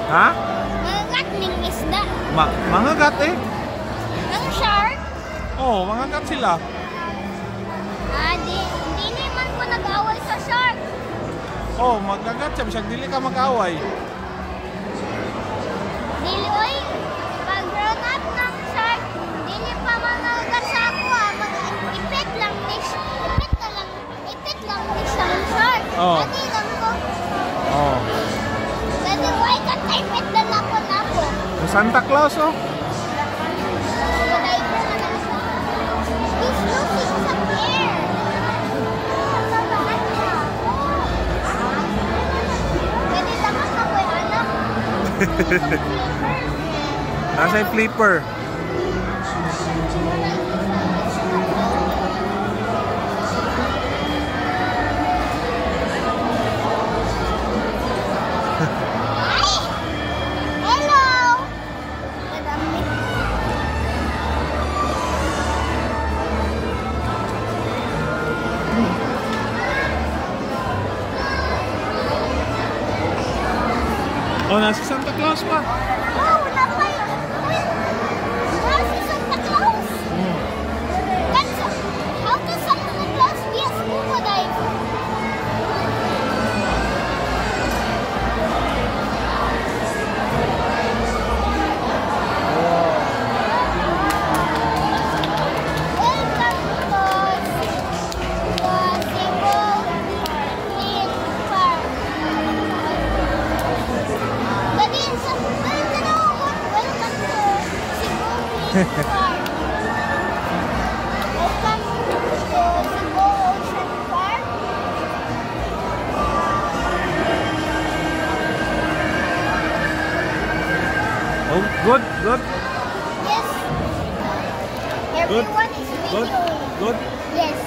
Ha? Mangagat ning isda. Mangagat eh. Ang shark? Oo, mangagat sila. Di naman ko nag-away sa shark. Oo, magagat siya. Bisag dili ka mag-away. Dili, oy. Pag grown up ng shark, dili pa mangagat sa ako ha. Ipit lang ni siya ng shark. Oo. Gani lang ko. Oo. Gani, why ka ipit na lang ko na po? Santa Claus oh. He's looking somewhere. Pwede naman ako anak. Nasa yung flipper. Hello. Oh, nasa Santa Claus pa. Oh, wala pa yun. Wala si Santa Claus. How does Santa Claus be a scuba diver? Welcome to the Cebu Theme Park. Welcome to Cebu Theme Park. Welcome to Cebu Ocean Park. Oh, good, good. Yes. Everyone is Good, videoing. good. Yes.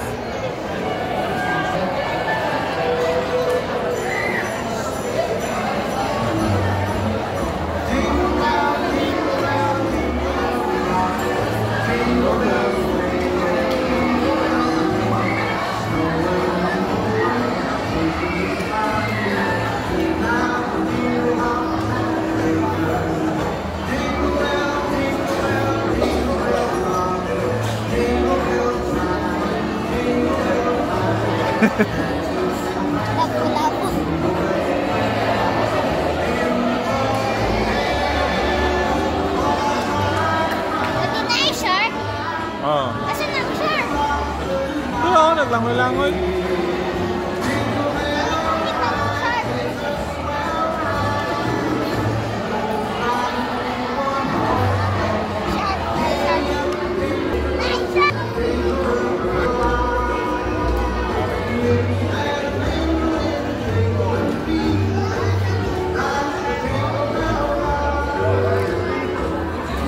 Lapu-lapu. Pati na yung shark? Oh. Asan ang shark? Oo, naglangoy-langoy. Kita ng shark. Shark, ay shark. Ay shark.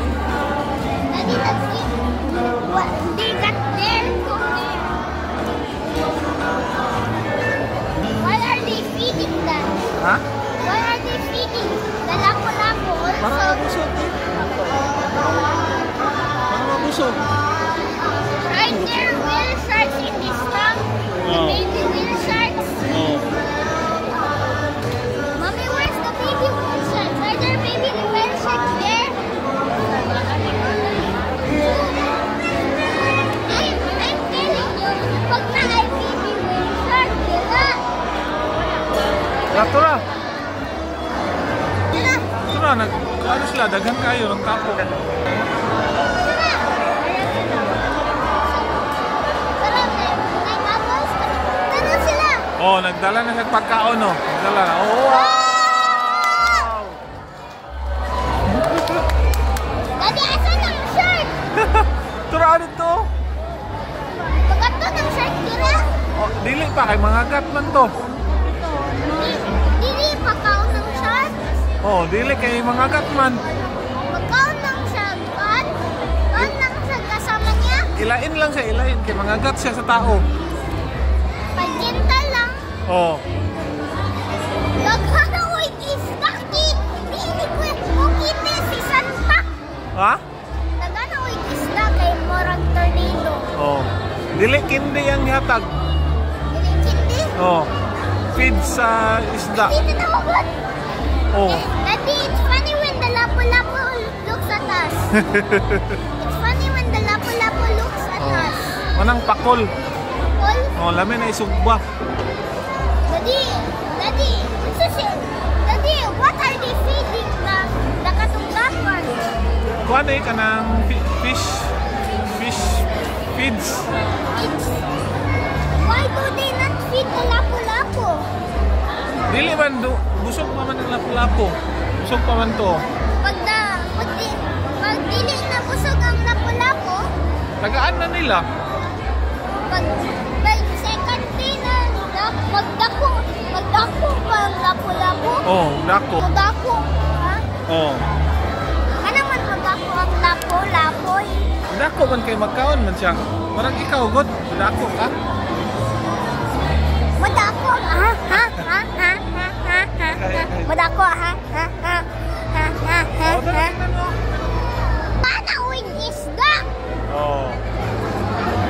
Daddy, let's see what they got there to there. Why are they feeding that? Ha? Why are they feeding the lapu-lapu Para also? mabusog. Para mabusog. Right there, whale sharks in this tank. The Oh. baby whale sharks. Oh. Mommy, where's the baby whale sharks? Are there baby whale sharks there? I'm telling you, pag na ay baby whale shark, dila. Tura. Dila. Tura, ano sila, daghan kayo ng tapo. Oh, nagdala na sa pagkaon, no? Nagdala na. Oh, wow! Daddy, asan ang shark? Tura, ano to? Pagkato ng shark, dila. Oh, dili pa, kay mga gat man to. Dili, pagkaon ng shark. Oh, dili kay mga gat man. Pagkaon ng shark, kan? Kan lang sa kasama niya? Ilain lang siya, ilain. Kay mga gat siya sa tao. Pagkinta lang. Oh. Daghan ako isda. Dili ko mukite si Santa. Ha? Daghan ako isda kay Morag Tornado. Oh. Dili kindi ang hatag. Dili kindi. Oh. Feed sa isda. Dili na ako. Oh. Daddy, it's It's funny when the lapu-lapu looks at us. Manang pakol. All, Oh, lamin na isugba. Daddy, Daddy, what are they feeding the katunggapan? Kuan eh kanang fish feeds. Why do they not feed the lapu-lapu? Dili man busog pa man ang lapu-lapu. Busog pa man to. Pag dili na busog ang lapu-lapu, Tagaan na nila. pag second day na magdako pa ang lapu-lapu. Oh, dako. Magdako, ha? Oh. Ano man magdako ang lapu-lapu? Dako man kay magkaon man siya. Marang ikaw god, dako ka. Madako, ha? Madako, ha? Oh, tingnan mo. Panawin isda! Oh.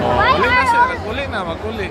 Oh, Why uli na are siya, all- nag-uli na, mag-uli.